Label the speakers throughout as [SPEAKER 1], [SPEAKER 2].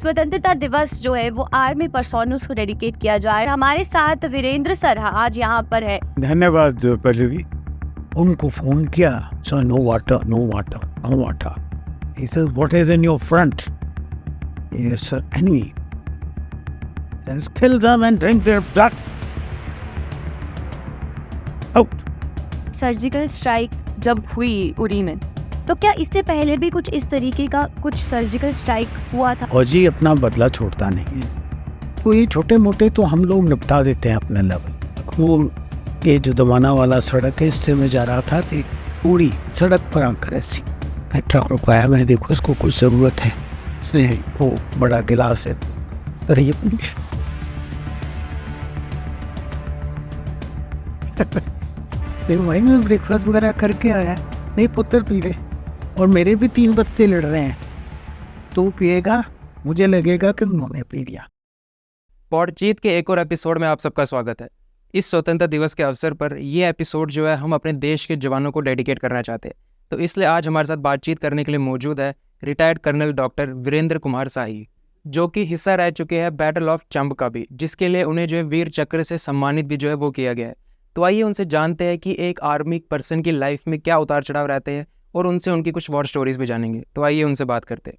[SPEAKER 1] स्वतंत्रता दिवस जो है वो आर्मी पर्सोनल्स को डेडिकेट किया जा रहा है। हमारे साथ वीरेंद्र सर आज यहाँ पर है।
[SPEAKER 2] धन्यवाद पल्लवी। उनको फोन किया, so no water, no water, no water. He says, what is in your front? Yes, sir, enemy. Let's kill them and drink their blood. Out.
[SPEAKER 1] Surgical strike जब हुई उरी में, तो क्या इससे पहले भी कुछ इस तरीके का कुछ सर्जिकल स्ट्राइक हुआ था?
[SPEAKER 2] फौजी अपना बदला छोड़ता नहीं है, तो ये छोटे मोटे तो हम लोग निपटा देते हैं अपने लेवल। वो ये जो दवाना वाला सड़क है, इससे मैं जा रहा था तो पूरी सड़क पर आकर ऐसी ट्रक रुकाया। मैं देखो इसको कुछ ज़रूरत है, उसने वो बड़ा गिलास है भाई मैं ब्रेकफास्ट वगैरह करके आया, नहीं पुत्र पी ले, और मेरे भी 3 बत्ते लड़ रहे हैं, तू पिएगा, मुझे लगेगा कि उन्होंने पी लिया।
[SPEAKER 3] पॉडचीत के एक और एपिसोड में आप सबका स्वागत है। इस स्वतंत्रता दिवस के अवसर पर ये एपिसोड जो है हम अपने देश के जवानों को डेडिकेट करना चाहते हैं, तो इसलिए आज हमारे साथ बातचीत करने के लिए मौजूद है retired colonel doctor Virendra Kumar Shahi, जो कि हिस्सा रह चुके हैं बैटल ऑफ चंब का भी, जिसके लिए उन्हें जो है वीर चक्र से सम्मानित भी जो है वो किया गया है। तो आइए उनसे जानते हैं कि एक आर्मी पर्सन की लाइफ में क्या उतार चढ़ाव रहते हैं और उनसे उनकी कुछ वॉर स्टोरीज भी जानेंगे। तो आइए उनसे बात करते हैं।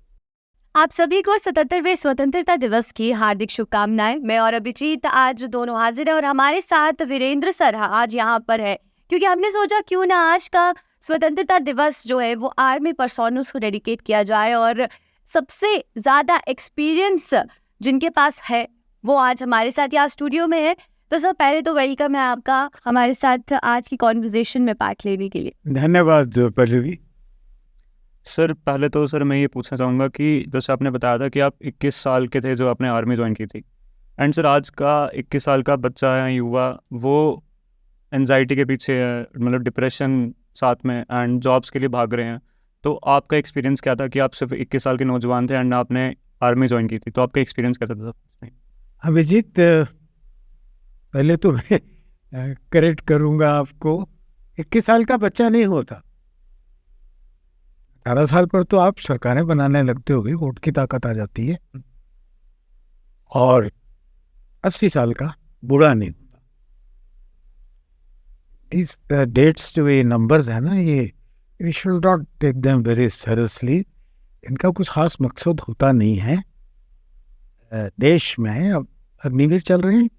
[SPEAKER 1] आप सभी को 77वें स्वतंत्रता दिवस की हार्दिक शुभकामनाएं। मैं और अभिजीत आज दोनों हाजिर है और हमारे साथ वीरेंद्र सर आज यहाँ पर है, क्योंकि हमने सोचा क्यों ना आज का स्वतंत्रता दिवस जो है वो आर्मी पर्सोनल्स को डेडिकेट किया जाए, और सबसे ज़्यादा एक्सपीरियंस जिनके पास है वो आज हमारे साथ यहाँ स्टूडियो में है। तो सर पहले तो वेलकम है आपका हमारे साथ आज की कॉन्वर्जेशन में पार्ट लेने के लिए।
[SPEAKER 2] धन्यवाद पल्लवी।
[SPEAKER 4] सर पहले तो सर मैं ये पूछना चाहूँगा कि जैसे आपने बताया था कि आप 21 साल के थे जो आपने आर्मी ज्वाइन की थी, एंड सर आज का 21 साल का बच्चा है, युवा, वो एनजाइटी के पीछे है, मतलब डिप्रेशन साथ में, एंड जॉब्स के लिए भाग रहे हैं। तो आपका एक्सपीरियंस क्या था कि आप सिर्फ 21 साल के नौजवान थे एंड आपने आर्मी ज्वाइन की थी, तो आपका एक्सपीरियंस कैसा था?
[SPEAKER 2] अभिजीत, पहले तो मैं करेक्ट करूँगा आपको, 21 साल का बच्चा नहीं होता। 18 साल पर तो आप सरकारें बनाने लगते हो, वोट की ताकत आ जाती है, और 80 साल का बूढ़ा नहीं होता। इस डेट्स जो ये नंबर्स है ना, ये we should not take them very seriously. इनका कुछ खास मकसद होता नहीं है। देश में अब अग्निवीर चल रहे हैं।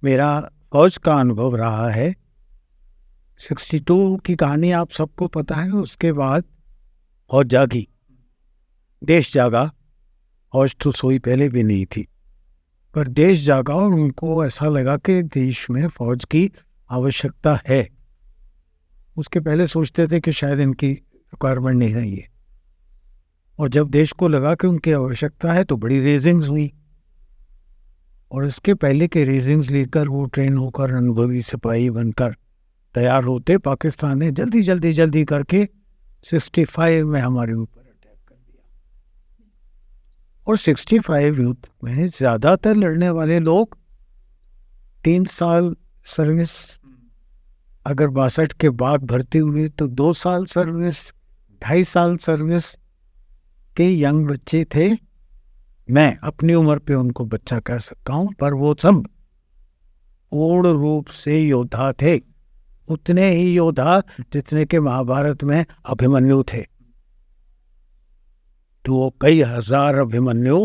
[SPEAKER 2] मेरा फौज का अनुभव रहा है, 62 की कहानी आप सबको पता है। उसके बाद फौज जागी, देश जागा। फौज तो सोई पहले भी नहीं थी, पर देश जागा और उनको ऐसा लगा कि देश में फौज की आवश्यकता है। उसके पहले सोचते थे कि शायद इनकी रिक्वायरमेंट नहीं रही है, और जब देश को लगा कि उनकी आवश्यकता है तो बड़ी रेजिंग्स हुई, और इसके पहले के रेजिंग्स लेकर वो ट्रेन होकर अनुभवी सिपाही बनकर तैयार होते। पाकिस्तान ने जल्दी करके 65 में हमारे ऊपर अटैक कर दिया, और 65 युद्ध में ज़्यादातर लड़ने वाले लोग 3 साल सर्विस, अगर 62 के बाद भर्ती हुए तो 2 साल सर्विस, 2.5 साल सर्विस के यंग बच्चे थे। मैं अपनी उम्र पे उनको बच्चा कह सकता हूँ, पर वो सब पूर्ण रूप से योद्धा थे, उतने ही योद्धा जितने के महाभारत में अभिमन्यु थे। तो वो कई हजार अभिमन्यु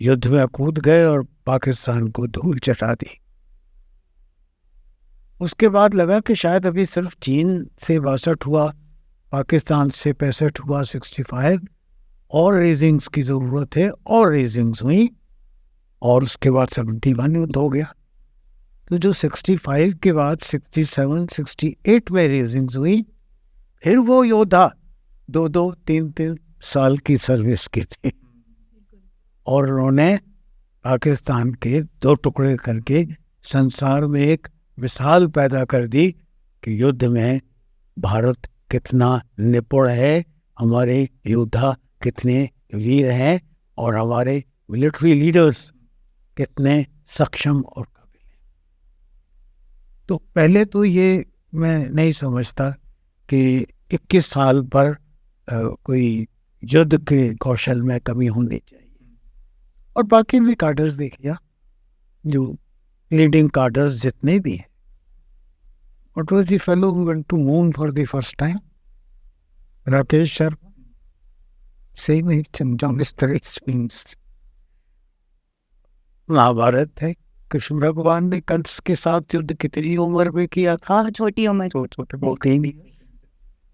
[SPEAKER 2] युद्ध में कूद गए और पाकिस्तान को धूल चटा दी। उसके बाद लगा कि शायद अभी सिर्फ चीन से 62 हुआ, पाकिस्तान से 65 हुआ, 65 और रेजिंग्स की ज़रूरत है, और रेजिंग्स हुई, और उसके बाद 71 युद्ध हो गया। तो जो 65 के बाद 67, 68 में रेजिंग्स हुई, फिर वो योद्धा 2-2, 3-3 साल की सर्विस के थे, और उन्होंने पाकिस्तान के 2 टुकड़े करके संसार में एक मिसाल पैदा कर दी कि युद्ध में भारत कितना निपुण है, हमारे योद्धा कितने वीर हैं, और हमारे मिलिट्री लीडर्स कितने सक्षम और काबिल हैं। तो पहले तो ये मैं नहीं समझता कि 21 साल पर कोई युद्ध के कौशल में कमी होनी चाहिए। और बाकी भी कार्डर्स देखिए, जो लीडिंग कार्डर्स जितने भी हैं, what was the fellow who went to moon for the first time? Rakesh Sharma. Same ही जंग स्ट्रीम्स। महाभारत है, कृष्ण भगवान ने कंस के साथ युद्ध कितनी उम्र में किया था?
[SPEAKER 1] छोटी उम्र।
[SPEAKER 2] छोटे बोलते ही नहीं।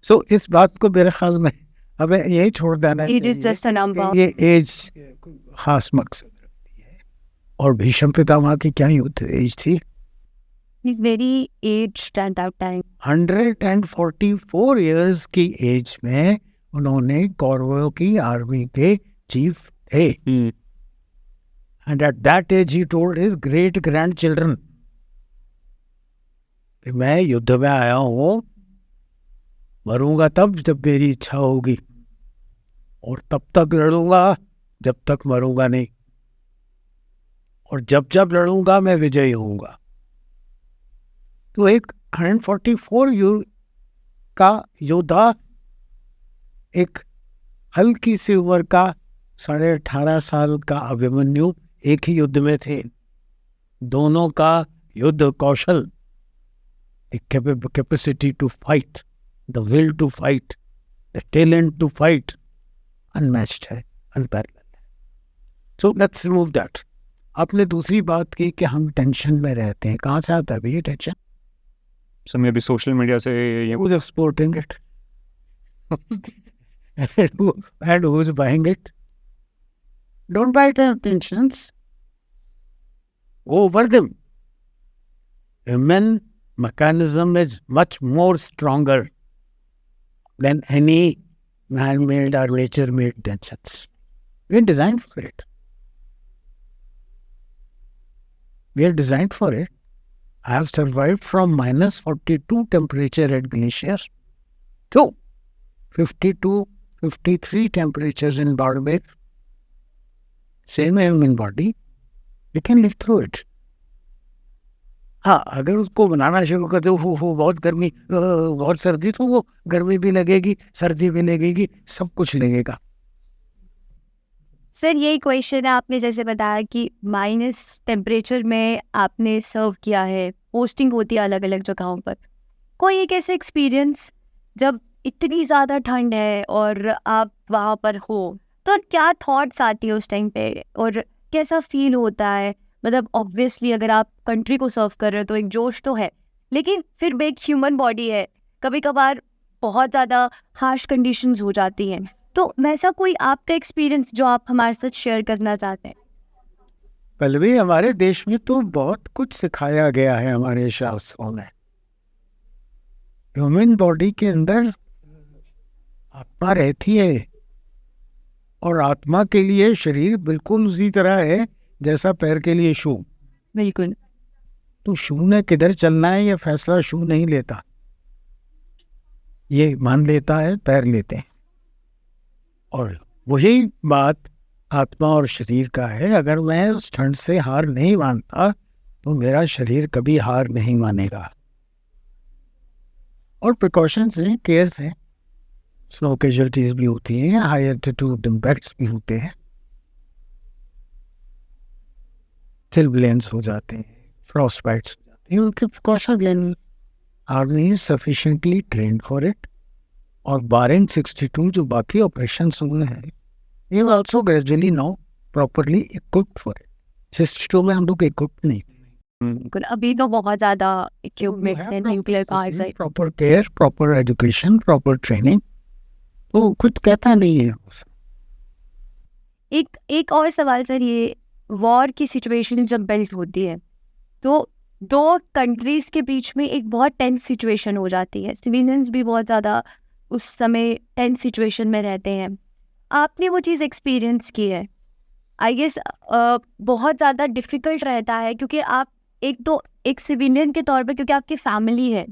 [SPEAKER 2] सो इस बात को मेरे ख्याल में हमें यही छोड़ देना
[SPEAKER 1] एज इज
[SPEAKER 2] चाहिए
[SPEAKER 1] जस्ट अ नंबर।
[SPEAKER 2] कि ये एज खास मकसद रखती है। और भीष्म पितामह की क्या युद्ध एज थी?
[SPEAKER 1] Is very aged at that time.
[SPEAKER 2] 144 years की एज में उन्होंने कौरवों की आर्मी के चीफ थे। And at that age he told his great grandchildren कि मैं युद्ध में आया हूँ, मरूंगा तब जब मेरी इच्छा होगी, और तब तक लड़ूंगा जब तक मरूंगा नहीं, और जब जब लड़ूंगा मैं विजयी होऊंगा। तो एक 144 का योद्धा एक हल्की सी उम्र का 18.5 साल का अभिमन्यु एक ही युद्ध में थे। दोनों का युद्ध कौशल, capacity to fight, the will to fight, the talent to fight unmatched है, अनपैरेलल है। So let's remove that. आपने दूसरी बात की कि हम टेंशन में रहते हैं। कहाँ से आता है ये टेंशन?
[SPEAKER 4] सर मैं अभी सोशल मीडिया से ये
[SPEAKER 2] Who's exporting it? And who's buying it? Don't buy tensions. Go over them. Human mechanism is much more stronger than any man-made or nature-made tensions. We are designed for it. We are designed for it. I have survived from minus 42 temperature at glacier to 52, 53 temperatures in Barbados. Same human body. We can live through it. हाँ, अगर उसको बनाना शुरू कर दो, हो बहुत गर्मी, बहुत सर्दी, तो वो गर्मी भी लगेगी, सर्दी भी लगेगी, सब कुछ लगेगा।
[SPEAKER 1] सर यही क्वेश्चन है, आपने जैसे बताया कि माइनस टेम्परेचर में आपने सर्व किया है, पोस्टिंग होती है अलग अलग जगहों पर। कोई एक ऐसे एक्सपीरियंस जब इतनी ज़्यादा ठंड है और आप वहाँ पर हो, तो क्या थॉट्स आती है उस टाइम पे और कैसा फील होता है? मतलब ऑब्वियसली अगर आप कंट्री को सर्व कर रहे हो तो एक जोश तो है, लेकिन फिर भी एक ह्यूमन बॉडी है, कभी कभार बहुत ज़्यादा हार्श कंडीशंस हो जाती हैं। तो वैसा कोई आपका एक्सपीरियंस जो आप हमारे साथ शेयर करना चाहते हैं?
[SPEAKER 2] पहले हमारे देश में तो बहुत कुछ सिखाया गया है हमारे शास्त्रों में। ह्यूमन बॉडी के अंदर आत्मा रहती है, और आत्मा के लिए शरीर बिल्कुल उसी तरह है जैसा पैर के लिए शू।
[SPEAKER 1] बिल्कुल।
[SPEAKER 2] तो शू ने किधर चलना है ये फैसला शू नहीं लेता, ये मन लेता है, पैर लेते हैं। और वही बात आत्मा और शरीर का है। अगर मैं उस ठंड से हार नहीं मानता तो मेरा शरीर कभी हार नहीं मानेगा। और प्रिकॉशंस हैं, केयर्स हैं, स्नो कैजुअलिटीज भी होती हैं, हाई एल्टीट्यूड इम्पैक्ट्स भी होते हैं, टर्बुलेंस हो जाते हैं, फ्रॉस्ट बाइट्स हो जाते हैं, उनके प्रिकॉशन लेनी। Army is sufficiently trend for it. और बारिंग 62 जो बाकी ऑपरेशन हुए हैं, ये also gradually now properly equipped for it. 62 में हम लोग इक्विप्ड नहीं थे।
[SPEAKER 1] बिल्कुल, अभी तो बहुत ज़्यादा इक्विपमेंट है, न्यूक्लियर पावर्स है।
[SPEAKER 2] Proper care, proper education, proper training, तो कुछ कहता नहीं है।
[SPEAKER 1] एक और सवाल सर, ये वॉर की सिचुएशन जब बिल्ड होती है तो दो कंट्रीज़ के बीच में एक बहुत टेंस सिचुएशन हो जाती है, सिविलियंस भी बहुत ज़्यादा उस समय टेंस सिचुएशन में रहते हैं। आपने वो चीज़ एक्सपीरियंस की है, आई गेस बहुत ज़्यादा डिफ़िकल्ट रहता है, क्योंकि आप एक सिविलियन के तौर पर, क्योंकि आपकी फैमिली है,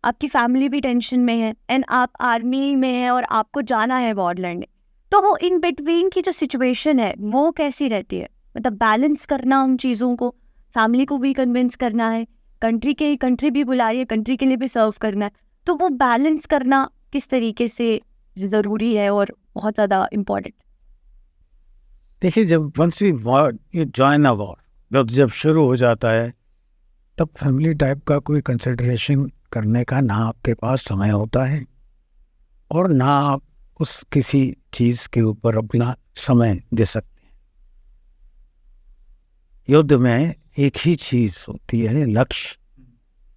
[SPEAKER 1] आपकी फैमिली भी टेंशन में है, एंड आप आर्मी में है और आपको जाना है वॉर लड़ने। तो वो इन बिटवीन की जो सिचुएशन है वो कैसी रहती है? मतलब बैलेंस करना उन चीज़ों को, फैमिली को भी कन्विंस करना है, कंट्री भी बुला रही है, कंट्री के लिए भी सर्व करना है, तो वो बैलेंस करना किस तरीके से ज़रूरी है और बहुत ज़्यादा इम्पोर्टेंट?
[SPEAKER 2] देखिए, जब once you join a war, जब शुरू हो जाता है, तब फैमिली टाइप का कोई कंसिडरेशन करने का ना आपके पास समय होता है और ना आप उस किसी चीज़ के ऊपर अपना समय दे सकते हैं। युद्ध में एक ही चीज़ होती है, लक्ष्य,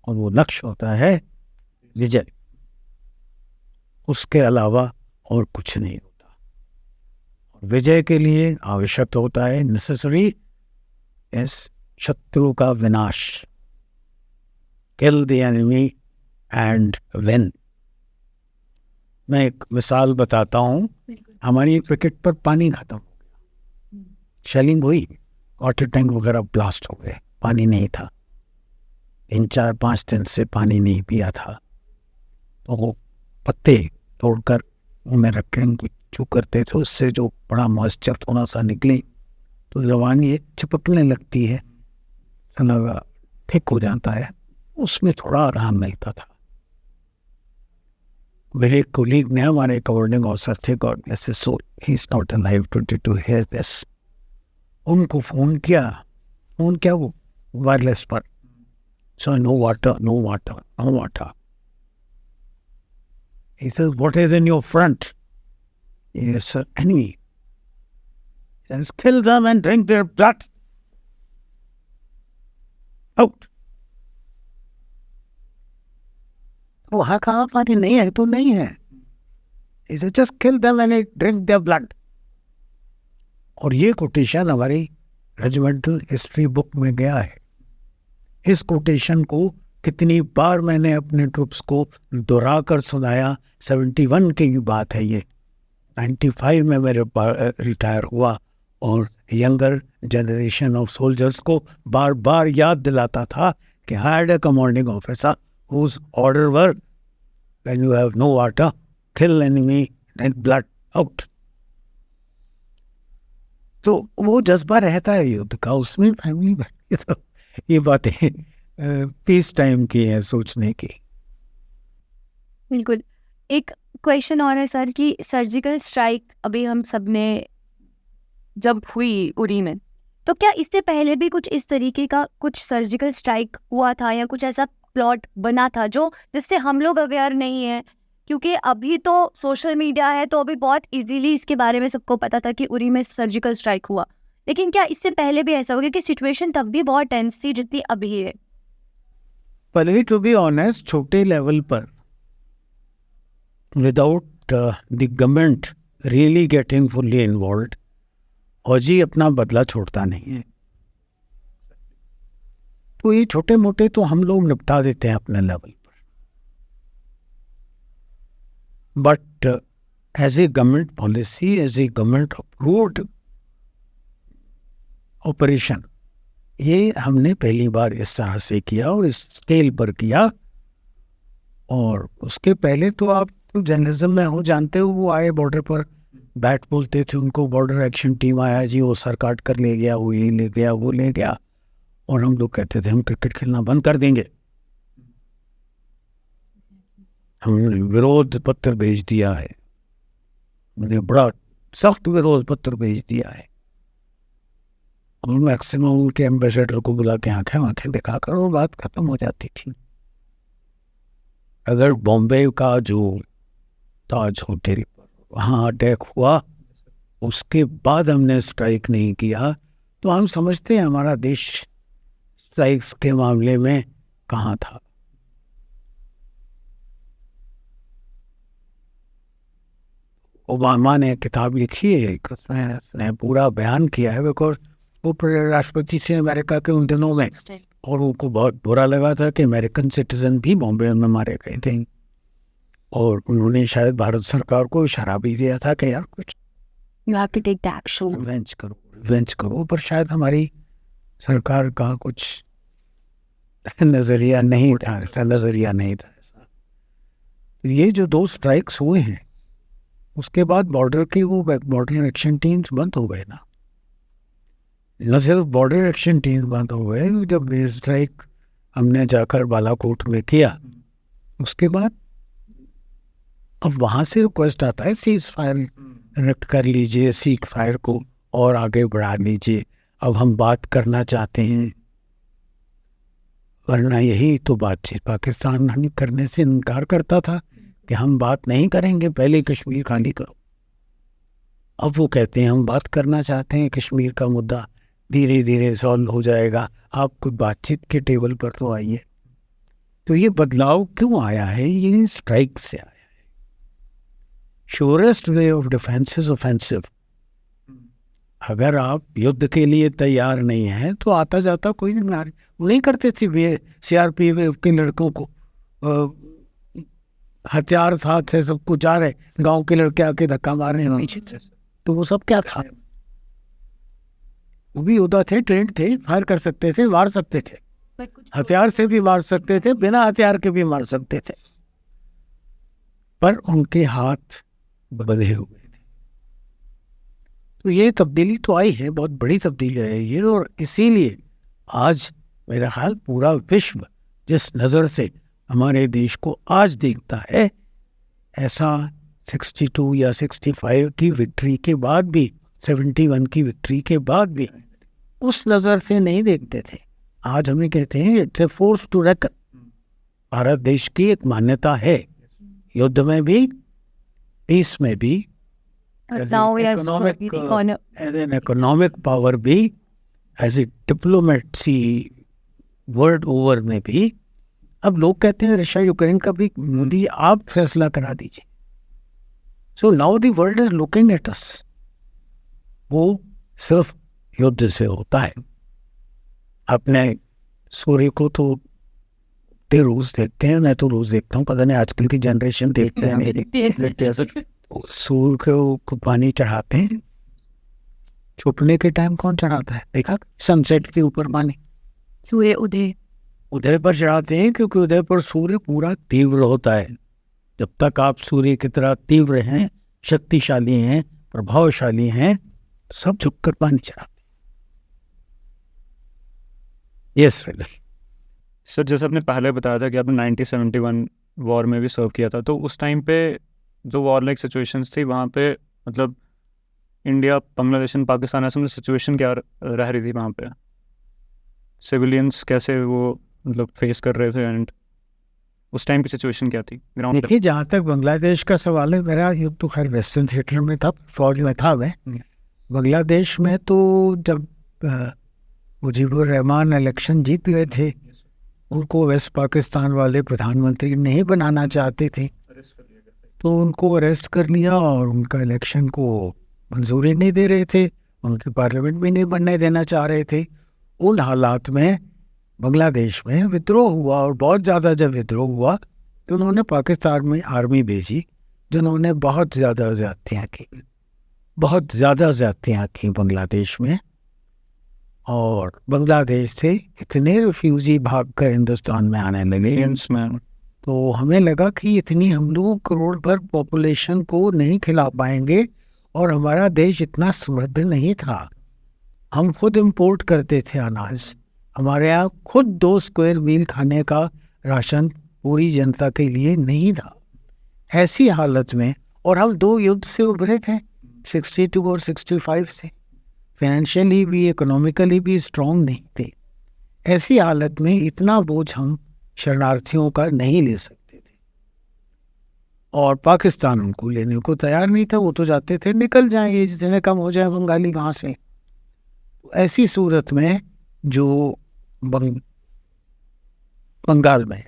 [SPEAKER 2] और वो लक्ष्य होता है विजय। उसके अलावा और कुछ नहीं होता। विजय के लिए आवश्यक होता है, नेसेसरी इस शत्रु का विनाश, kill the enemy and win. मैं एक मिसाल बताता हूँ। हमारी क्रिकेट पर पानी खत्म हो गया, शेलिंग हुई, वाटर टैंक वगैरह ब्लास्ट हो गए, पानी नहीं था, 3-4-5 दिन से पानी नहीं पिया था। तो वो पत्ते तोड़कर उन्हें रखे, उनको जो करते थे उससे जो बड़ा मॉइस्चर थोड़ा सा निकले तो जवान ये चिपकने लगती है, सना थिक हो जाता है, उसमें थोड़ा आराम मिलता था। मेरे कोलीग ने, हमारे कमांडिंग ऑफिसर थे, God bless his soul, he is not alive to hear this, उनको फोन किया वो वायरलेस पर, so no water, no water, no water. He says, what is in your front? Yes, sir, enemy. He says, kill them and drink their blood. Out. वहाँ कहाँ पानी नहीं है तो नहीं है। He says, just kill them and drink their blood. और ये कोटेशन हमारी रेजिमेंटल हिस्ट्री बुक में गया है। इस कोटेशन को कितनी बार मैंने अपने ट्रूप्स को दोहरा कर सुनाया। 71 की बात है ये, 95 में मेरे रिटायर हुआ और यंगर जनरेशन ऑफ सोल्जर्स को बार बार याद दिलाता था कि had a commanding officer whose order were when you have no water, kill enemy, drink blood, out. तो वो जज्बा रहता है युद्ध का, उसमें फैमिली तो ये बातें पीस टाइम की है सोचने की।
[SPEAKER 1] बिल्कुल। एक क्वेश्चन और है सर कि सर्जिकल स्ट्राइक अभी हम सब ने जब हुई उरी में, तो क्या इससे पहले भी कुछ इस तरीके का कुछ सर्जिकल स्ट्राइक हुआ था या कुछ ऐसा प्लॉट बना था जो जिससे हम लोग अवेयर नहीं है? क्योंकि अभी तो सोशल मीडिया है तो अभी बहुत इजीली इसके बारे में सबको पता था कि उरी में सर्जिकल स्ट्राइक हुआ, लेकिन क्या इससे पहले भी ऐसा हो गया कि सिचुएशन तब भी बहुत टेंस थी जितनी अभी है?
[SPEAKER 2] पर टू बी ऑनेस्ट, छोटे लेवल पर without the government really getting fully involved, फौजी अपना बदला छोड़ता नहीं है। तो ये छोटे मोटे तो हम लोग निपटा देते हैं अपने लेवल पर, but as a government policy, as a government approved operation, ये हमने पहली बार इस तरह से किया और इस स्केल पर किया। और उसके पहले तो आप तो जर्नलिज्म में हो, जानते हो, वो आए बॉर्डर पर बैठ बोलते थे, उनको बॉर्डर एक्शन टीम आया जी, वो सर काट कर ले गया, वो ये ले गया, वो ले गया, और हम लोग कहते थे हम क्रिकेट खेलना बंद कर देंगे। हमने विरोध पत्र भेज दिया है, मैंने बड़ा सख्त विरोध पत्र भेज दिया है, और मैक्सिमम उनके एम्बेसडर को बुला के आंखें दिखाकर वो बात खत्म हो जाती थी। अगर बॉम्बे का जो ताज होटल वहाँ अटैक हुआ, उसके बाद हमने स्ट्राइक नहीं किया, तो हम समझते हैं हमारा देश स्ट्राइक्स के मामले में कहाँ था। ओबामा ने किताब लिखी है, उसने पूरा बयान किया है, बिकॉज वो राष्ट्रपति थे अमेरिका के उन दिनों में, और उनको बहुत बुरा लगा था कि अमेरिकन सिटीजन भी बॉम्बे में मारे गए थे, और उन्होंने शायद भारत सरकार को इशारा भी दिया था कि यार कुछ
[SPEAKER 1] You have to take the action.
[SPEAKER 2] Revenge करो, पर शायद हमारी सरकार का कुछ नजरिया नहीं था, ऐसा नजरिया नहीं था ऐसा। तो ये जो 2 स्ट्राइक्स हुए हैं, उसके बाद बॉर्डर की वो बॉर्डर एक्शन टीम्स बंद हो गए ना। न सिर्फ बॉर्डर एक्शन टीम्स बंद हो गए, जब ये स्ट्राइक हमने जाकर बालाकोट में किया, उसके बाद अब वहाँ से रिक्वेस्ट आता है सीज फायर रख कर लीजिए सीख फायर को और आगे बढ़ा लीजिए, अब हम बात करना चाहते हैं। वरना यही तो बातचीत पाकिस्तान करने से इनकार करता था कि हम बात नहीं करेंगे, पहले कश्मीर खाली करो। अब वो कहते हैं हम बात करना चाहते हैं, कश्मीर का मुद्दा धीरे धीरे सॉल्व हो जाएगा, आप कोई बातचीत के टेबल पर तो आइए। तो ये बदलाव क्यों आया है? ये स्ट्राइक से आया है। Surest way of defence is offensive. अगर आप युद्ध के लिए तैयार नहीं हैं तो आता जाता कोई नहीं करते थे। वे CRPF के लड़कों को हथियार साथ है, सब कुछ जा रहे, गांव के लड़के आके धक्का मार रहे हैं पीछे से, तो वो सब क्या था? वो भी योद्धा थे, ट्रेंड थे, फायर कर सकते थे, मार सकते थे, हथियार से भी मार सकते थे, बिना हथियार के भी मार सकते थे, पर उनके हाथ बंधे हुए थे। तो ये तब्दीली तो आई है, बहुत बड़ी तब्दीली है ये, और इसीलिए आज मेरा ख्याल पूरा विश्व जिस नज़र से हमारे देश को आज देखता है, ऐसा 62 या 65 की विक्ट्री के बाद भी, 71 की विक्ट्री के बाद भी उस नज़र से नहीं देखते थे। आज हमें कहते हैं it's a force to reckon. Bharat देश की एक मान्यता है, युद्ध में भी, पीस में भी, एज एन इकोनॉमिक पावर भी, as a diplomacy world over में भी। अब लोग कहते हैं रशिया यूक्रेन का भी, मोदी जी आप फैसला करा दीजिए। So now the world is looking at us. वो सिर्फ युद्ध से होता है। अपने सूर्य को तो रोज देखते हैं, मैं तो रोज देखता हूँ, पता नहीं आजकल की जनरेशन देखते हैं नहीं देखते हैं। सूर्य को पानी चढ़ाते हैं, छुपने के टाइम कौन चढ़ाता है? देखा सनसेट के ऊपर पानी,
[SPEAKER 1] सूर्य उदय
[SPEAKER 2] पर चढ़ाते हैं, क्योंकि उदय पर सूर्य पूरा तीव्र होता है। जब तक आप सूर्य की तरह तीव्र हैं, शक्तिशाली हैं, प्रभावशाली हैं, सब झुककर पानी चढ़ाते हैं। यस
[SPEAKER 4] सर, जैसे आपने पहले बताया था कि आपने 1971 वॉर में भी सर्व किया था, तो उस टाइम पे जो वॉर लाइक सिचुएशंस थी वहाँ पे, मतलब इंडिया, बांग्लादेश एंड पाकिस्तान, ऐसे में सिचुएशन क्या रह रही थी वहाँ पे? सिविलियंस कैसे वो मतलब फेस कर रहे थे, एंड उस टाइम की सिचुएशन क्या थी ग्राउंड?
[SPEAKER 2] देखिए, जहाँ तक बांग्लादेश का सवाल है, मेरा युद्ध तो खैर वेस्टर्न थिएटर में था, फौज में था मैं। बांग्लादेश में तो जब मुजीबुर रहमान इलेक्शन जीत गए थे, उनको वेस्ट पाकिस्तान वाले प्रधानमंत्री नहीं बनाना चाहते थे, तो उनको अरेस्ट कर लिया और उनका इलेक्शन को मंजूरी नहीं दे रहे थे, उनके पार्लियामेंट में नहीं बनने देना चाह रहे थे। उन हालात में बांग्लादेश में विद्रोह हुआ, और बहुत ज़्यादा जब विद्रोह हुआ तो उन्होंने पाकिस्तान में आर्मी भेजी, जिन्होंने बहुत ज़्यादा ज़्यादतियाँ की बांग्लादेश में। और बांग्लादेश से इतने रिफ्यूजी भागकर हिंदुस्तान में आने लगे, तो हमें लगा कि इतनी हम लोग करोड़ भर पॉपुलेशन को नहीं खिला पाएंगे, और हमारा देश इतना समृद्ध नहीं था। हम खुद इंपोर्ट करते थे अनाज, हमारे यहाँ खुद 2 स्क्वायर मील खाने का राशन पूरी जनता के लिए नहीं था। ऐसी हालत में, और हम 2 युद्ध से उभरे थे, 62 और 65 से, फाइनेंशियली भी इकोनॉमिकली भी स्ट्रॉन्ग नहीं थे। ऐसी हालत में इतना बोझ हम शरणार्थियों का नहीं ले सकते थे, और पाकिस्तान उनको लेने को तैयार नहीं था। वो तो जाते थे निकल जाएंगे, जितने कम हो जाए बंगाली वहाँ से। तो ऐसी सूरत में जो बंगाल में,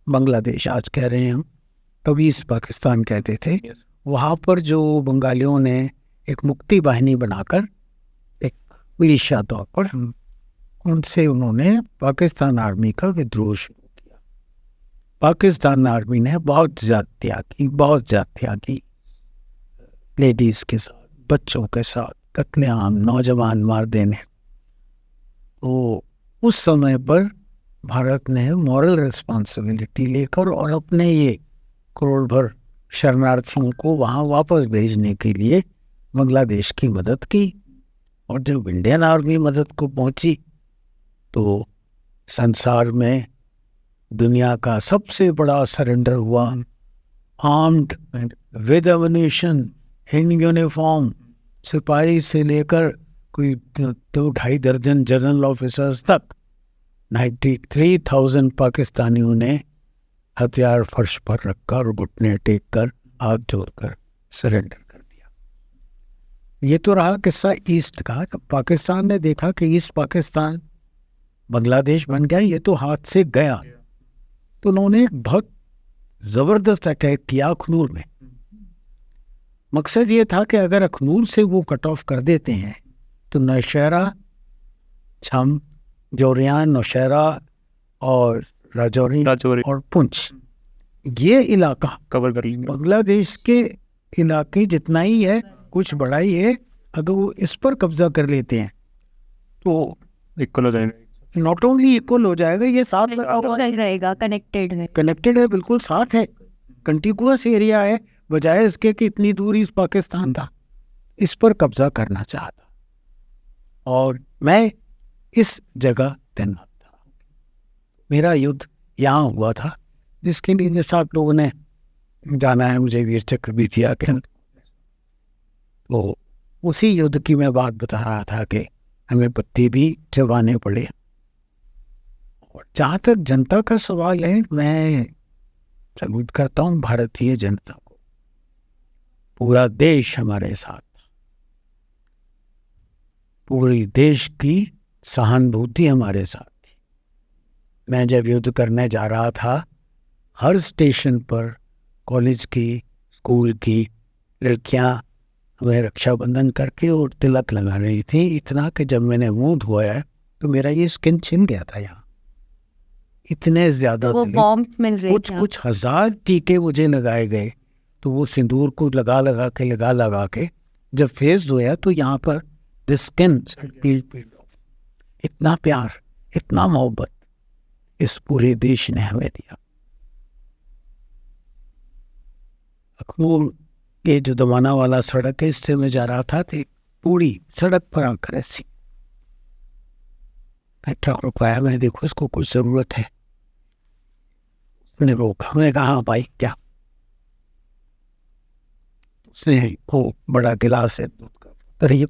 [SPEAKER 2] बांग्लादेश आज कह रहे हैं हम, कभी इस पाकिस्तान कहते थे, वहाँ पर जो बंगालियों ने एक मुक्ति वाहिनी बनाकर, एक मिलिशिया तौर पर, उनसे उन्होंने पाकिस्तान आर्मी का विद्रोह शुरू किया। पाकिस्तान आर्मी ने बहुत ज़्यादतियाँ की, लेडीज़ के साथ, बच्चों के साथ, कत्लेआम, नौजवान मार देने। तो उस समय पर भारत ने मॉरल रिस्पॉन्सिबिलिटी लेकर और अपने ये करोड़ भर शरणार्थियों को वहाँ वापस भेजने के लिए बांग्लादेश की मदद की। और जब इंडियन आर्मी मदद को पहुँची तो संसार में दुनिया का सबसे बड़ा सरेंडर हुआ, armed with ammunition in uniform सिपाही से लेकर कोई 2-2.5 दर्जन जनरल ऑफिसर्स तक 93,000 पाकिस्तानियों ने हथियार फर्श पर रखकर घुटने टेक कर हाथ जोड़कर सरेंडर कर दिया। ये तो रहा किस्सा ईस्ट का। जब पाकिस्तान ने देखा कि ईस्ट पाकिस्तान बांग्लादेश बन गया, ये तो हाथ से गया, तो उन्होंने एक बहुत ज़बरदस्त अटैक किया अखनूर में। मकसद ये था कि अगर अखनूर से वो कट ऑफ कर देते हैं तो नौशहरा, छम, जोरियान, नौशहरा और राजौरी और पुंछ, ये इलाका
[SPEAKER 4] कवर कर लेंगे।
[SPEAKER 2] बांग्लादेश के इलाके जितना ही है, कुछ बड़ा ही है, अगर वो इस पर कब्जा कर लेते हैं तो
[SPEAKER 4] इक्वल हो जाएगा।
[SPEAKER 2] नॉट ओनली इक्वल हो जाएगा, ये साथ लगा हुआ है,
[SPEAKER 1] रहेगा, कनेक्टेड है,
[SPEAKER 2] कनेक्टेड है, बिल्कुल साथ है, कंटिगुअस एरिया है, बजाय इसके कि इतनी दूर ईस्ट पाकिस्तान था। इस पर कब्जा करना चाहता और मैं इस जगह तैनात था। मेरा युद्ध यहाँ हुआ था, जिसके लिए जैसा आप लोगों ने जाना है, मुझे वीर चक्र भी दिया गया। तो उसी युद्ध की मैं बात बता रहा था कि हमें पत्ते भी चबाने पड़े। और जहाँ तक जनता का सवाल है, मैं सल्यूट करता हूँ भारतीय जनता को। पूरा देश हमारे साथ, पूरी देश की सहानुभूति हमारे साथ थी। मैं जब युद्ध करने जा रहा था, हर स्टेशन पर कॉलेज की, स्कूल की लड़कियां हमें रक्षाबंधन करके और तिलक लगा रही थी। इतना कि जब मैंने मुंह धोया तो मेरा ये स्किन छिन गया था यहाँ, इतने ज्यादा
[SPEAKER 1] वो वार्मथ मिल रही थी।
[SPEAKER 2] कुछ हजार टीके मुझे लगाए गए। तो वो सिंदूर को लगा के जब फेस धोया तो यहाँ पर द स्किन पील्ड ऑफ। इतना प्यार, इतना मोहब्बत इस पूरे देश ने हमें दिया। अखनूर ये जो दमाना वाला सड़क है, इससे मैं जा रहा था, तो पूरी सड़क पर आकर ऐसी मैं ट्रक रुकाया, मैं देखो इसको कुछ जरूरत है। उसने रोका, मैंने कहा हाँ भाई क्या? उसने वो बड़ा गिलास है दूध का, तरिए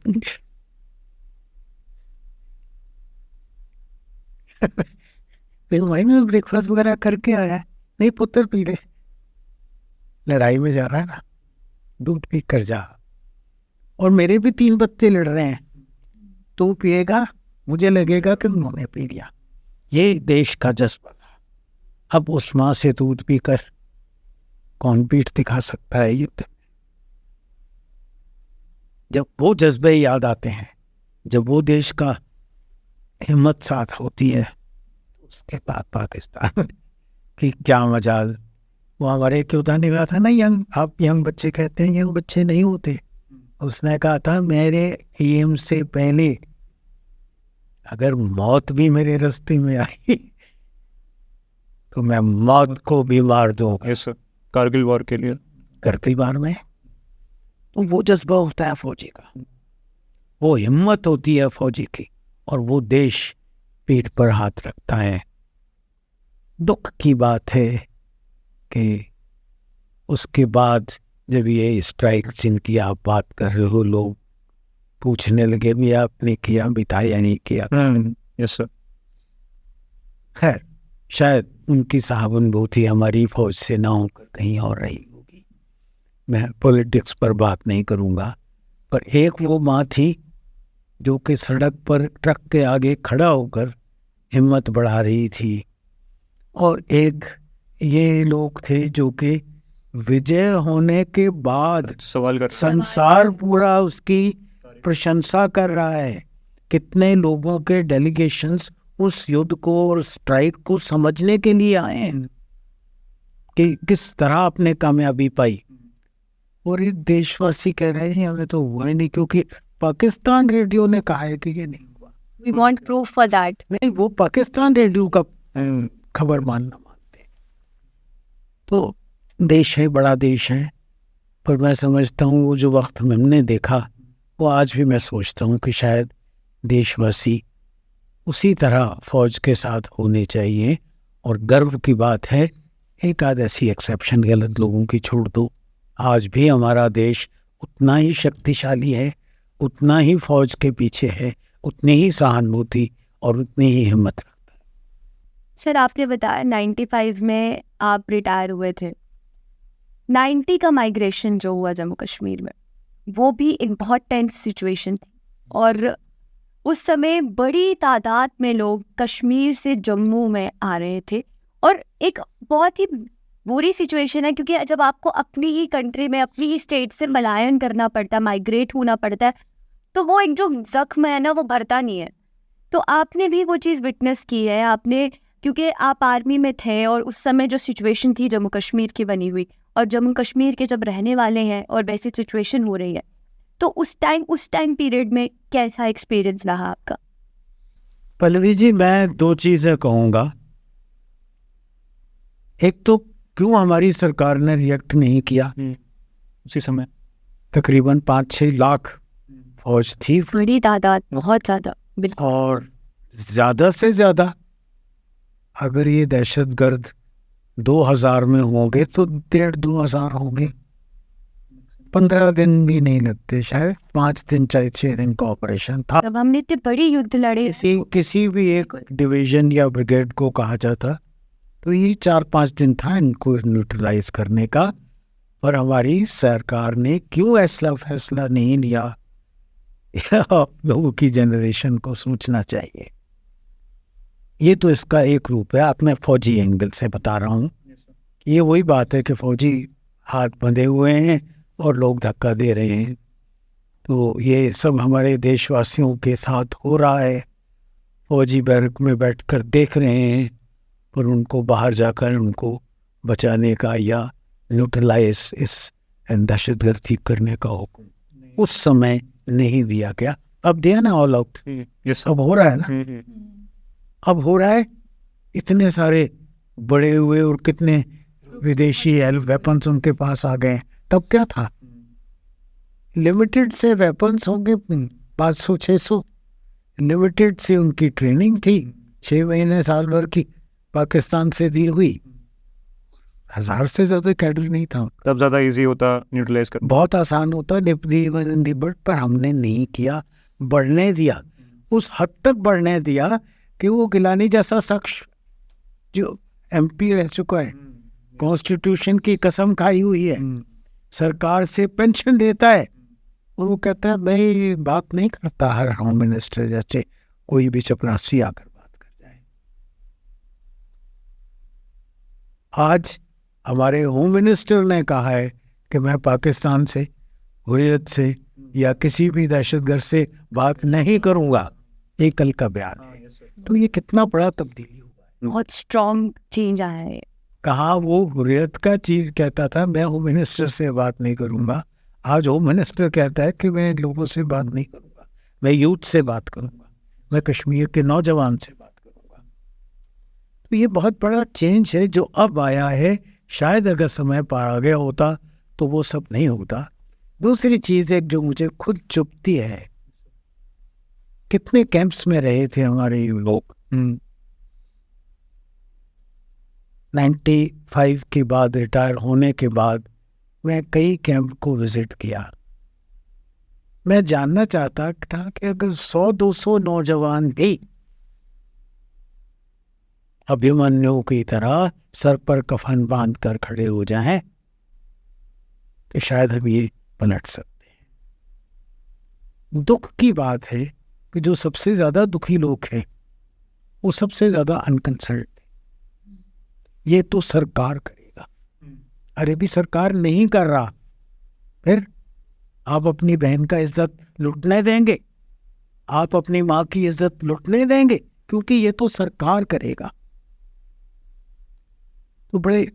[SPEAKER 2] फिर भाई मैं ब्रेकफास्ट वगैरह करके आया। नहीं पुत्र पी ले, लड़ाई में जा रहा है ना, दूध पी कर जा। और मेरे भी 3 बच्चे लड़ रहे हैं, तू पिएगा, मुझे लगेगा कि उन्होंने पी लिया। ये देश का जज्बा था। अब उस माँ से दूध पीकर कौन पीठ दिखा सकता है युद्ध? जब वो जज्बे याद आते हैं, जब वो देश का हिम्मत साथ होती है, उसके बाद पाकिस्तान की क्या मजाल। वो हमारे एक योद्धा ने कहा था ना, यंग, आप यंग बच्चे कहते हैं, यंग बच्चे नहीं होते। उसने कहा था मेरे एम से पहले अगर मौत भी मेरे रास्ते में आई तो मैं मौत को भी मार दूंगा।
[SPEAKER 4] यस सर, कारगिल वॉर के लिए।
[SPEAKER 2] कारगिल वॉर में तो वो जज्बा होता है फौजी का, वो हिम्मत होती है फौजी की, और वो देश पीठ पर हाथ रखता है। दुख की बात है कि उसके बाद जब ये स्ट्राइक जिनकी आप बात कर रहे हो, लोग पूछने लगे भी आपने किया, बिताया नहीं किया।
[SPEAKER 4] Yes sir.
[SPEAKER 2] खैर, शायद उनकी सहानुभूति हमारी फौज से ना होकर कहीं और रही होगी। मैं पॉलिटिक्स पर बात नहीं करूँगा, पर एक वो माँ थी जो कि सड़क पर ट्रक के आगे खड़ा होकर हिम्मत बढ़ा रही थी, और एक ये लोग थे जो कि विजय होने के बाद
[SPEAKER 4] सवाल कर
[SPEAKER 2] संसार पूरा उसकी प्रशंसा कर रहा है। कितने लोगों के डेलीगेशंस उस युद्ध को और स्ट्राइक को समझने के लिए आए हैं कि किस तरह आपने कामयाबी पाई, और एक देशवासी कह रहे हैं हमें तो हुआ ही नहीं, क्योंकि पाकिस्तान रेडियो ने कहा है कि ये नहीं हुआ।
[SPEAKER 1] We want proof for that.
[SPEAKER 2] नहीं, वो पाकिस्तान रेडियो का खबर मानना मानते। तो देश है, बड़ा देश है, पर मैं समझता हूँ वो जो वक्त हमने देखा, वो आज भी मैं सोचता हूँ कि शायद देशवासी उसी तरह फौज के साथ होने चाहिए। और गर्व की बात है, एक आध ऐसी एक्सेप्शन गलत लोगों की छोड़ दो, आज भी हमारा देश उतना ही शक्तिशाली है, उतना ही फौज के पीछे है, उतनी ही सहानुभूति और उतनी ही हिम्मत रखता है।
[SPEAKER 1] सर आपने बताया 95 में आप रिटायर हुए थे। 90 का माइग्रेशन जो हुआ जम्मू कश्मीर में, वो भी एक बहुत टेंस सिचुएशन थी और उस समय बड़ी तादाद में लोग कश्मीर से जम्मू में आ रहे थे और एक बहुत ही बुरी सिचुएशन है क्योंकि जब आपको अपनी ही कंट्री में, अपनी ही स्टेट से पलायन करना पड़ता है, माइग्रेट होना पड़ता है, तो वो एक जो जख्म है ना वो भरता नहीं है। तो आपने भी वो चीज़ विटनेस की है, आपने, क्योंकि आप आर्मी में थे और उस समय जो सिचुएशन थी जम्मू कश्मीर की बनी हुई, और जम्मू कश्मीर के जब रहने वाले हैं और वैसी सिचुएशन हो रही है, तो उस टाइम पीरियड में कैसा एक्सपीरियंस रहा आपका?
[SPEAKER 2] पल्लवी जी, मैं दो चीज़ें कहूँगा। एक तो क्यों हमारी सरकार ने रिएक्ट नहीं किया।
[SPEAKER 4] उसी समय
[SPEAKER 2] तकरीबन 5-6 लाख फौज थी
[SPEAKER 1] बड़ी तादाद, बहुत ज़्यादा, बिल्कुल।
[SPEAKER 2] और ज़्यादा से ज़्यादा अगर ये दहशतगर्द 2000 में होंगे तो 1500 होंगे। 15 दिन भी नहीं लगते, शायद 5 दिन, 6 दिन का ऑपरेशन था।
[SPEAKER 1] जब हमने इतने बड़ी युद्ध लड़े,
[SPEAKER 2] किसी भी एक डिवीजन या ब्रिगेड को कहा जाता तो ये 4-5 दिन था इनको न्यूट्रलाइज करने का। पर हमारी सरकार ने क्यों ऐसा फैसला नहीं लिया, आप लोगों की जनरेशन को सोचना चाहिए। ये तो इसका एक रूप है। आप, मैं फौजी एंगल से बता रहा हूँ। ये वही बात है कि फौजी हाथ बंधे हुए हैं और लोग धक्का दे रहे हैं। तो ये सब हमारे देशवासियों के साथ हो रहा है। फौजी बैरक में बैठकर देख रहे हैं, पर उनको बाहर जाकर उनको बचाने का या न्यूट्रलाइज इस दहशतगर्दी करने का हुक्म उस समय नहीं दिया गया। अब दिया ना ऑल आउट। अब हो रहा है ना, अब हो रहा है। इतने सारे बड़े हुए और कितने विदेशी वेपन्स उनके पास आ गए। तब क्या था, लिमिटेड से वेपन्स होंगे 500-600, लिमिटेड से उनकी ट्रेनिंग थी 6 महीने साल भर की पाकिस्तान से दी हुई। 1000 से ज़्यादा कैडर नहीं था।
[SPEAKER 4] तब ज़्यादा इजी होता न्यूट्रलाइज करना,
[SPEAKER 2] बहुत आसान होता बट पर हमने नहीं किया, बढ़ने दिया। उस हद तक बढ़ने दिया कि वो गिलानी जैसा शख्स जो MP रह चुका है, कॉन्स्टिट्यूशन की कसम खाई हुई है, सरकार से पेंशन देता है, और वो कहता है मैं ये बात नहीं करता हर होम मिनिस्टर जैसे कोई भी चपरासी आकर बात कर जाए। आज हमारे होम मिनिस्टर ने कहा है कि मैं पाकिस्तान से, हुर्रियत से या किसी भी दहशतगर्द से बात नहीं करूंगा। ये कल का बयान है। तो ये कितना बड़ा तब्दीली हुआ है,
[SPEAKER 1] बहुत स्ट्रॉन्ग चेंज आया है।
[SPEAKER 2] कहाँ वो हुर्रियत का चीज कहता था मैं होम मिनिस्टर से बात नहीं करूंगा, आज होम मिनिस्टर कहता है कि मैं लोगों से बात नहीं करूंगा, मैं यूथ से बात करूंगा, मैं कश्मीर के नौजवान से बात करूंगा। तो ये बहुत बड़ा चेंज है जो अब आया है। शायद अगर समय पार आ गया होता तो वो सब नहीं होता। दूसरी चीज़ एक जो मुझे खुद चुभती है, कितने कैंप्स में रहे थे हमारे लोग। 95 के बाद, रिटायर होने के बाद मैं कई कैंप को विजिट किया। मैं जानना चाहता था कि अगर 100-200 नौजवान भी अभिमन्यु की तरह सर पर कफन बांध कर खड़े हो जाएं तो शायद हम ये पलट सकते हैं। दुख की बात है कि जो सबसे ज्यादा दुखी लोग हैं वो सबसे ज्यादा अनकंसर्न्ड है। ये तो सरकार करेगा। अरे भी सरकार नहीं कर रहा, फिर आप अपनी बहन का इज्जत लुटने देंगे, आप अपनी माँ की इज्जत लुटने देंगे, क्योंकि ये तो सरकार करेगा। तो बड़े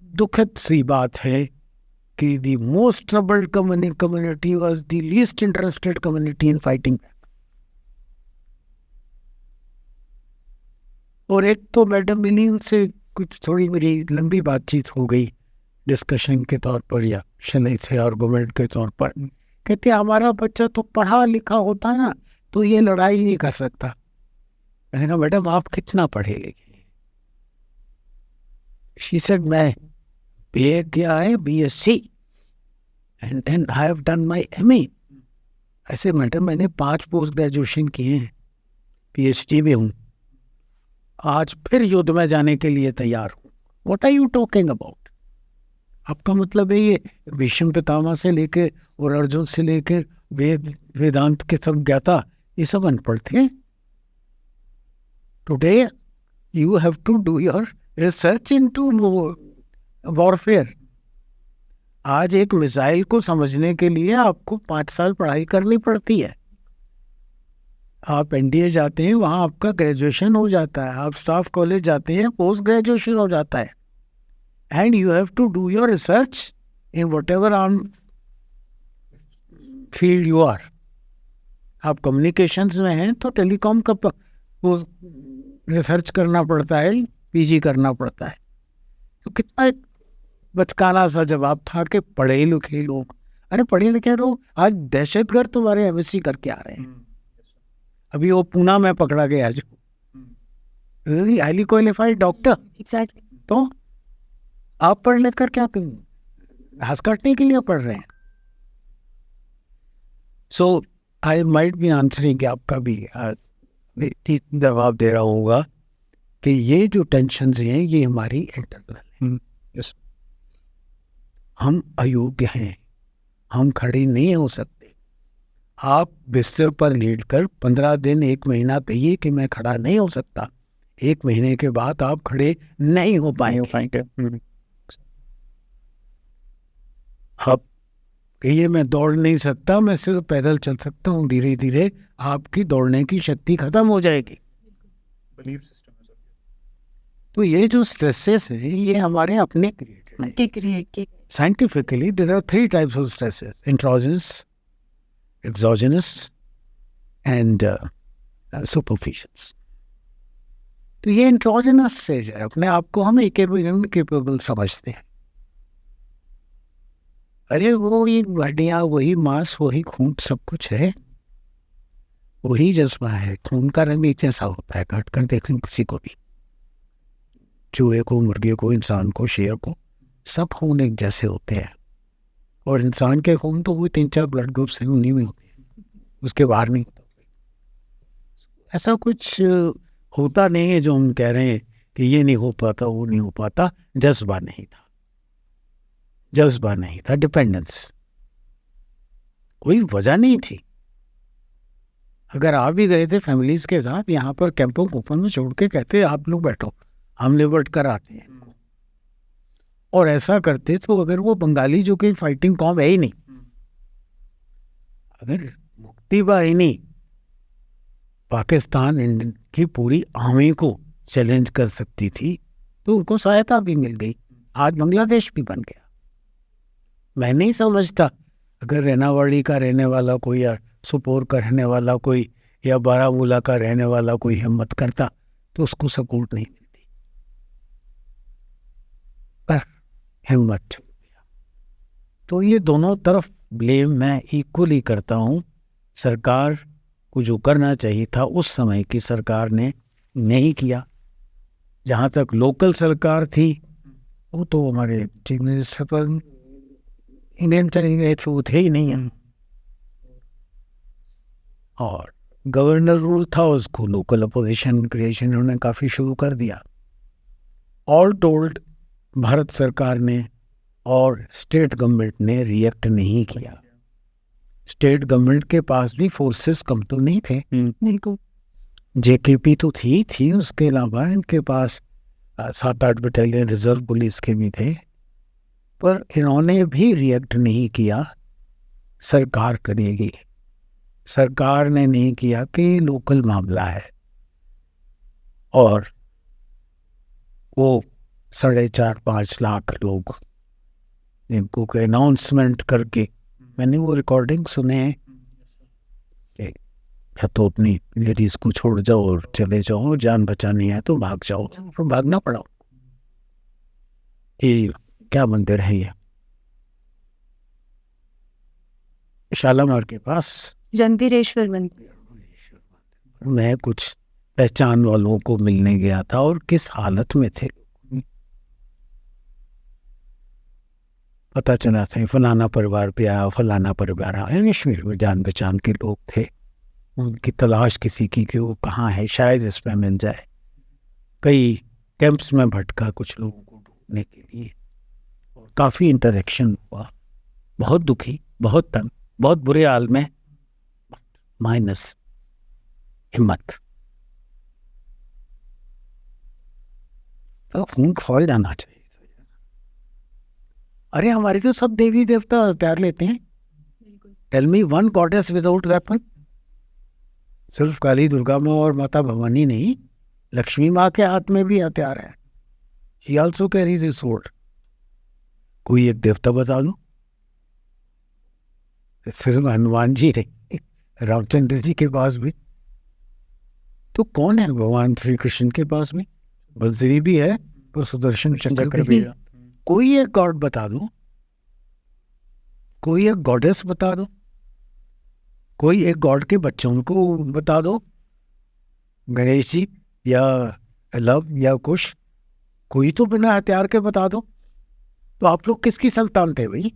[SPEAKER 2] दुखद सी बात है कि the most troubled community was the least interested community in fighting back. और एक तो मैडम मिली, उससे कुछ थोड़ी मेरी लंबी बातचीत हो गई डिस्कशन के तौर पर या शनि से आर्गुमेंट के तौर पर। कहते हमारा बच्चा तो पढ़ा लिखा होता ना तो ये लड़ाई नहीं कर सकता। मैंने कहा मैडम आप कितना पढ़े लिखे? शी सेड मैं BA किया है, BSc and then I have done my MA। ऐसे मैडम मैंने 5 पोस्ट ग्रेजुएशन किए हैं, PhD भी हूँ, आज फिर युद्ध में जाने के लिए तैयार हूँ। What are you talking about? आपका मतलब है ये भीष्म पितामह से लेके और अर्जुन से लेके वेदांत के सब ज्ञाता ये सब अनपढ़ थे? Today you have to do your research into warfare. आज एक मिसाइल को समझने के लिए आपको 5 साल पढ़ाई करनी पड़ती है। आप NDA जाते हैं, वहाँ आपका ग्रेजुएशन हो जाता है। आप स्टाफ कॉलेज जाते हैं, पोस्ट ग्रेजुएशन हो जाता है। And you have to do your research in whatever on field you are. आप कम्युनिकेशंस में हैं तो टेलीकॉम का वो रिसर्च करना पड़ता है, PG करना पड़ता है। तो कितना एक बचकाना सा जवाब था कि पढ़े लिखे लोग, अरे पढ़े लिखे लोग आज दहशतगर्द तुम्हारे MSc करके आ रहे हैं। अभी वो पूना में पकड़ा गया जो हाईली क्वालिफाइड डॉक्टर।
[SPEAKER 1] एग्जैक्टली।
[SPEAKER 2] तो आप पढ़ लेकर क्या घास काटने के लिए पढ़ रहे हैं? सो आई माइट बी आंसरिंग आपका भी जवाब दे रहा होगा कि ये जो टेंशन हैं ये हमारी इंटरनल है।
[SPEAKER 4] यस,
[SPEAKER 2] हम अयोग्य हैं, हम खड़े नहीं हो सकते। आप बिस्तर पर लेट कर 15 दिन 1 महीना कहिए कि मैं खड़ा नहीं हो सकता, 1 महीने के बाद आप खड़े नहीं हो पाएंगे। आप कहिए मैं दौड़ नहीं सकता, मैं सिर्फ पैदल चल सकता हूँ, धीरे धीरे आपकी दौड़ने की शक्ति खत्म हो जाएगी।
[SPEAKER 4] बिलीफ सिस्टम है सर।
[SPEAKER 2] तो ये जो स्ट्रेसेस हैं ये हमारे अपने क्रिएटेड हैं। Scientifically, there are 3 types of stresses: introgenous, exogenous, and superficial. तो ये इंट्रोजनस स्टेज है, अपने आप को हम इनकेपेबल समझते हैं। अरे वो ये हड्डियाँ, वही मांस, वही खून, सब कुछ है, वही जज्बा है। खून का रंग एक जैसा होता है, काट कर देखें किसी को भी, चूहे को, मुर्गे को, इंसान को, शेर को, सब खून एक जैसे होते हैं। और इंसान के खून तो वो 3-4 ब्लड ग्रुप्स हैं, उन्हीं में होते हैं, उसके बाहर नहीं होता। ऐसा कुछ होता नहीं है जो हम कह रहे हैं कि ये नहीं हो पाता, वो नहीं हो पाता। जज्बा नहीं था, जज्बा नहीं था, डिपेंडेंस, कोई वजह नहीं थी। अगर आप भी गए थे फैमिलीज के साथ, यहाँ पर कैंपों कूपन में छोड़ के कहते आप लोग बैठो, हम लिबर्ट कर आते हैं। और ऐसा करते तो अगर वो बंगाली जो कि फाइटिंग कॉम है ही नहीं, अगर मुक्ति बाहिनी पाकिस्तान की पूरी आर्मी को चैलेंज कर सकती थी तो उनको सहायता भी मिल गई, आज बांग्लादेश भी बन गया। मैं नहीं समझता अगर रेनावाड़ी का रहने वाला कोई या सुपोर का रहने वाला कोई या बारामूला का रहने वाला कोई हिम्मत करता तो उसको सपोर्ट नहीं मिलती, पर हिम्मत छोड़ दिया। तो ये दोनों तरफ ब्लेम मैं इक्वली करता हूँ। सरकार को जो करना चाहिए था उस समय की सरकार ने नहीं किया। जहाँ तक लोकल सरकार थी वो तो हमारे चीफ मिनिस्टर पर इंडियन चले गए थे, वो थे ही नहीं है। और गवर्नर रूल था, उसको लोकल अपोजिशन क्रिएशन उन्होंने काफ़ी शुरू कर दिया। ऑल टोल्ड भारत सरकार ने और स्टेट गवर्नमेंट ने रिएक्ट नहीं किया। स्टेट गवर्नमेंट के पास भी फोर्सेस कम तो नहीं थे, बिल्कुल JKP तो थी, उसके अलावा इनके पास 7-8 बटालियन रिजर्व पुलिस के भी थे, पर इन्होंने भी रिएक्ट नहीं किया। सरकार करेगी, सरकार ने नहीं किया कि लोकल मामला है। और वो 4.5-5 लाख लोग इनको अनाउंसमेंट करके, मैंने वो रिकॉर्डिंग सुने हैं कि या तो अपनी लेडीज को छोड़ जाओ और चले जाओ, जान बचानी है तो भाग जाओ, तो भागना पड़ा। ये क्या मंदिर है? ये शालामार के पास
[SPEAKER 1] रणबीरेश्वर मंदिर।
[SPEAKER 2] मैं कुछ पहचान वालों को मिलने गया था और किस हालत में थे। पता चला था फलाना परिवार पे आया, फलाना परिवार आया। कश्मीर में जान पहचान के लोग थे, उनकी तलाश किसी की कि वो कहाँ है, शायद इसमें मिल जाए। कई कैंप्स में भटका कुछ लोगों को ढूंढने के लिए, और काफ़ी इंटरेक्शन हुआ। बहुत दुखी, बहुत तंग, बहुत बुरे हाल में, माइनस हिम्मत। तो खून खोल जाना चाहिए। अरे हमारे तो सब देवी देवता हथियार लेते हैं। Tell me one goddess without weapon. सिर्फ काली दुर्गा माँ और माता भवानी नहीं, लक्ष्मी माँ के हाथ में भी हथियार है। She also carries A sword. कोई एक देवता बता दो। सिर्फ हनुमान जी नहीं, रामचंद्र जी के पास भी तो कौन है? भगवान श्री कृष्ण के पास भी बंसरी भी है और सुदर्शन चक्र भी है। कोई एक गॉड बता दो, कोई एक गॉडेस बता दो, कोई एक गॉड के बच्चों को बता दो, गणेश जी या लव या कुश, कोई तो बिना हथियार के बता दो। तो आप लोग किसकी संतान थे भाई?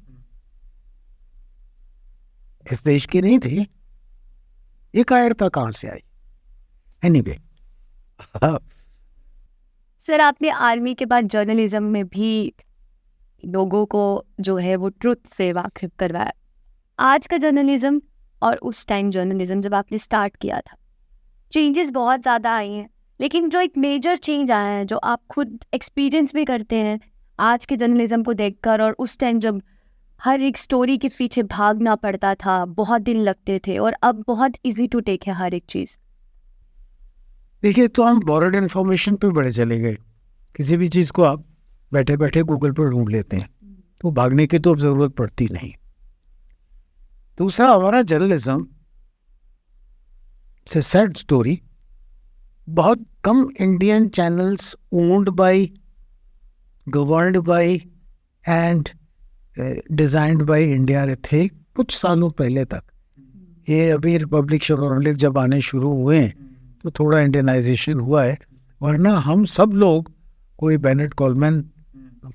[SPEAKER 2] इस देश की नहीं थे। ये कायरता कहाँ से आई? एनीवे,
[SPEAKER 1] सर आपने आर्मी के बाद जर्नलिज्म में भी लोगों को जो है वो ट्रुथ से वाकिफ करवाया। आज का जर्नलिज्म और उस टाइम जर्नलिज्म जब आपने स्टार्ट किया था, चेंजेस बहुत ज़्यादा आई हैं, लेकिन जो एक मेजर चेंज आया है जो आप खुद एक्सपीरियंस भी करते हैं आज के जर्नलिज्म को देखकर, और उस टाइम जब हर एक स्टोरी के पीछे भागना पड़ता था, बहुत दिन लगते थे, और अब बहुत इजी टू टेक है हर एक चीज़।
[SPEAKER 2] देखिए, तो हम बोरोड इन्फॉर्मेशन पे बड़े चले गए। किसी भी चीज़ को आप बैठे बैठे गूगल पर ढूंढ लेते हैं, तो भागने की तो अब ज़रूरत पड़ती नहीं। दूसरा, हमारा जर्नलिज्म से सैड स्टोरी, बहुत कम Indian channels owned by, governed by and designed by India थे कुछ सालों पहले तक। ये अभी रिपब्लिक शोरलिक जब आने शुरू हुए हैं तो थोड़ा इंडियनाइजेशन हुआ है, वरना हम सब लोग, कोई बेनेट कोलमैन,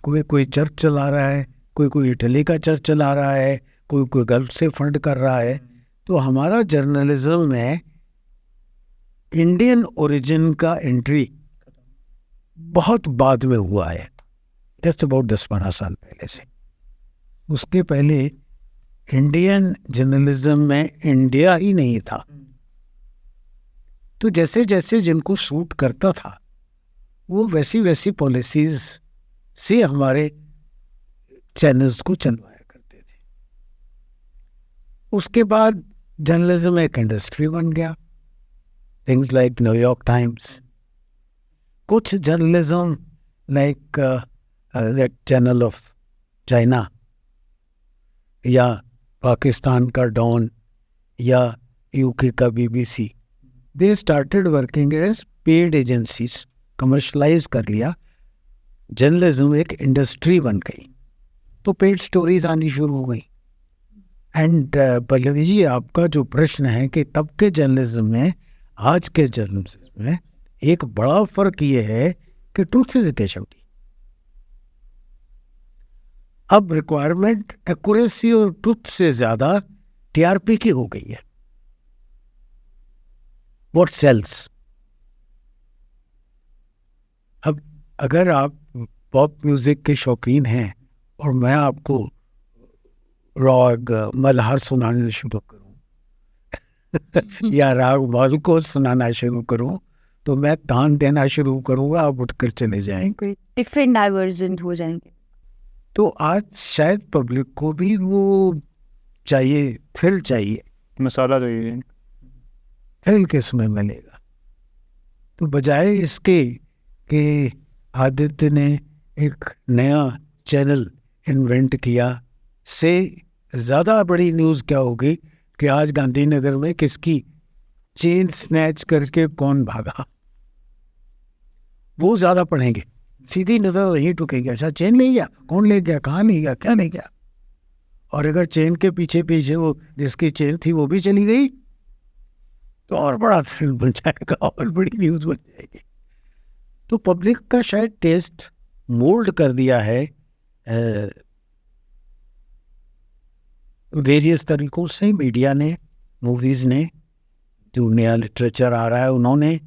[SPEAKER 2] कोई चर्च चला रहा है, कोई इटली का चर्च चला रहा है, कोई गल्फ से फंड कर रहा है। तो हमारा जर्नलिज्म में इंडियन ओरिजिन का एंट्री बहुत बाद में हुआ है, जस्ट अबाउट 10-12 साल पहले से। उसके पहले इंडियन जर्नलिज्म में इंडिया ही नहीं था। तो जैसे जैसे जिनको सूट करता था वो वैसी वैसी पॉलिसीज से हमारे चैनल्स को चलवाया करते थे। उसके बाद जर्नलिज्म एक इंडस्ट्री बन गया, थिंग्स लाइक न्यूयॉर्क टाइम्स। कुछ journalism like that channel of China या पाकिस्तान का डॉन या यूके का BBC, they started working as paid agencies, commercialise कर लिया। जर्नलिज्म एक इंडस्ट्री बन गई, तो पेड स्टोरीज आनी शुरू हो गई। एंड पल्लवी जी, आपका जो प्रश्न है कि तब के जर्नलिज्म में आज के जर्नलिज्म में एक बड़ा फर्क ये है कि ट्रूथ इज ए कैजुअलिटी। अब रिक्वायरमेंट एक्यूरेसी और ट्रुथ से ज्यादा TRP की हो गई है। What sells. अब अगर आप पॉप म्यूजिक के शौकीन हैं और मैं आपको राग मल्हार सुनाना शुरू करूं या राग माल को सुनाना शुरू करूं, तो मैं तान देना शुरू करूंगा, आप उठकर चले जाएंगे,
[SPEAKER 1] डिफरेंट डाइवर्जन हो जाएंगे।
[SPEAKER 2] तो आज शायद पब्लिक को भी वो चाहिए, थ्रिल चाहिए,
[SPEAKER 4] मसाला चाहिए।
[SPEAKER 2] थ्रिल किस में मिलेगा? तो बजाय इसके कि आदित्य ने एक नया चैनल इन्वेंट किया, से ज़्यादा बड़ी न्यूज़ क्या होगी कि आज गांधीनगर में किसकी चेन स्नैच करके कौन भागा, वो ज़्यादा पढ़ेंगे। सीधी नज़र वहीं टुकेगी, अच्छा चेन ले गया, कौन ले गया, कहाँ ले गया, क्या ले गया। और अगर चेन के पीछे पीछे वो जिसकी चेन थी वो भी चली गई तो और बड़ा थ्रिल बन जाएगा और बड़ी न्यूज़ बन जाएगी। तो पब्लिक का शायद टेस्ट मोल्ड कर दिया है वेरियस तरीक़ों से मीडिया ने, मूवीज़ ने, जो नया लिटरेचर आ रहा है उन्होंने,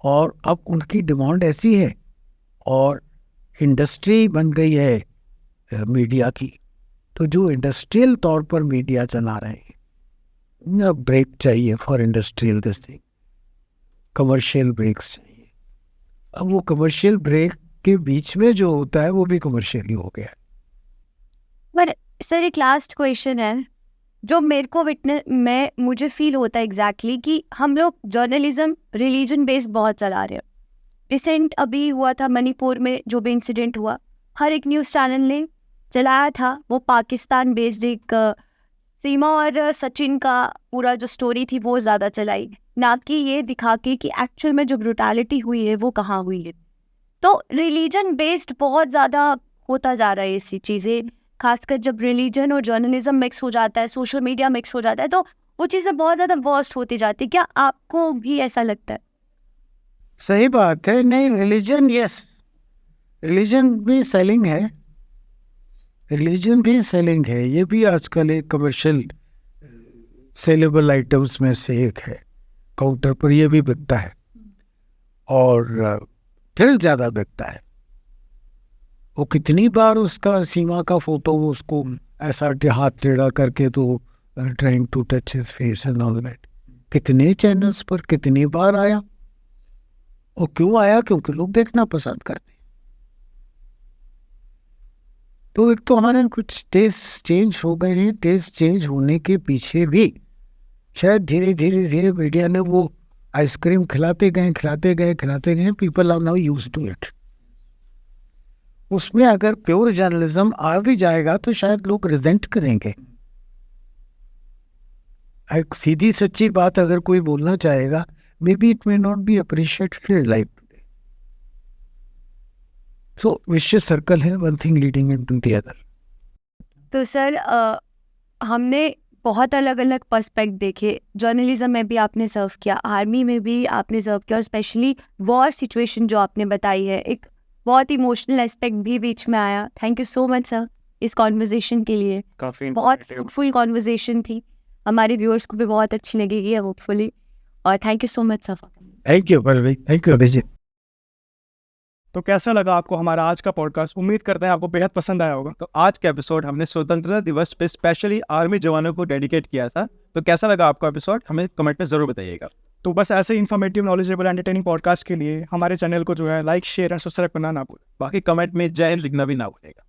[SPEAKER 2] और अब उनकी डिमांड ऐसी है और इंडस्ट्री बन गई है मीडिया की। तो जो इंडस्ट्रियल तौर पर मीडिया चला रहे हैं, ब्रेक चाहिए for industrial this thing, commercial breaks चाहिए। अब वो कमर्शियल ब्रेक के बीच में जो होता है वो भी कमर्शियल ही हो गया है।
[SPEAKER 1] पर सर एक लास्ट क्वेश्चन है जो मेरे को मुझे फील होता है एग्जैक्टली कि हम लोग जर्नलिज्म रिलीजन बेस्ड बहुत चला रहे हैं। रिसेंट अभी हुआ था मणिपुर में जो भी इंसिडेंट हुआ, हर एक न्यूज़ चैनल ने चलाया था, वो पाकिस्तान बेस्ड एक सीमा और सचिन का पूरा जो स्टोरी थी वो ज़्यादा चलाई, ना कि ये दिखा के कि एक्चुअल में जो ब्रूटैलिटी हुई है वो कहाँ हुई है। तो रिलीजन बेस्ड बहुत ज़्यादा होता जा रहा है ऐसी चीज़ें, खासकर जब रिलीजन और जर्नलिज्म मिक्स हो जाता है, सोशल मीडिया मिक्स हो जाता है, तो वो चीज़ें बहुत ज़्यादा वर्स्ट होती जाती है। क्या आपको भी ऐसा लगता है?
[SPEAKER 2] सही बात है। नहीं, रिलीजन, यस, रिलीजन भी सेलिंग है, रिलीजन भी सेलिंग है। ये भी आजकल एक कमर्शियल सेलेबल आइटम्स में से एक है। काउंटर पर ये भी बिकता है और दिल ज़्यादा बिकता है। वो कितनी बार उसका सीमा का फोटो उसको ऐसा हाथ टेढ़ा करके तो trying to touch his face and all that, कितने चैनल्स पर कितनी बार आया। और क्यों आया? क्योंकि लोग देखना पसंद करते हैं। तो एक तो हमारे कुछ टेस्ट चेंज हो गए हैं। टेस्ट चेंज होने के पीछे भी शायद धीरे धीरे मीडिया ने वो आइसक्रीम खिलाते गए, people are now used to it. उसमें अगर प्योर जर्नलिज्म आ भी जाएगा तो शायद लोग रिजेंट करेंगे। एक सीधी सच्ची बात अगर कोई बोलना चाहेगा, may be it may not be appreciated in life today. So vicious circle है, one thing leading into the other.
[SPEAKER 1] तो सर हमने बहुत अलग अलग पर्सपेक्ट देखे। जर्नलिज्म में भी आपने सर्व किया, आर्मी में भी आपने सर्व किया, और स्पेशली वॉर सिचुएशन जो आपने बताई है, एक बहुत इमोशनल एस्पेक्ट भी बीच में आया। Thank you so much sir इस कॉन्वर्जेशन के लिए।
[SPEAKER 4] काफ़ी
[SPEAKER 1] बहुत फुल कॉन्वर्जेशन थी, हमारे व्यूअर्स को भी बहुत अच्छी लगेगी होपफुली। और thank you so much sir.
[SPEAKER 2] Thank you Parveen, thank you Abhijeet.
[SPEAKER 5] तो कैसा लगा आपको हमारा आज का पॉडकास्ट? उम्मीद करते हैं आपको बेहद पसंद आया होगा।
[SPEAKER 3] तो आज का एपिसोड हमने स्वतंत्रता दिवस पे स्पेशली आर्मी जवानों को डेडिकेट किया था। तो कैसा लगा आपका एपिसोड, हमें कमेंट में ज़रूर बताइएगा।
[SPEAKER 5] तो बस ऐसे इन्फॉर्मेटिव, नॉलेजेबल, एंटरटेनिंग पॉडकास्ट के लिए हमारे चैनल को जो है लाइक, शेयर एंड सब्सक्राइब करना ना भूलें।
[SPEAKER 3] बाकी कमेंट में जय हिंद लिखना भी ना भूलिएगा।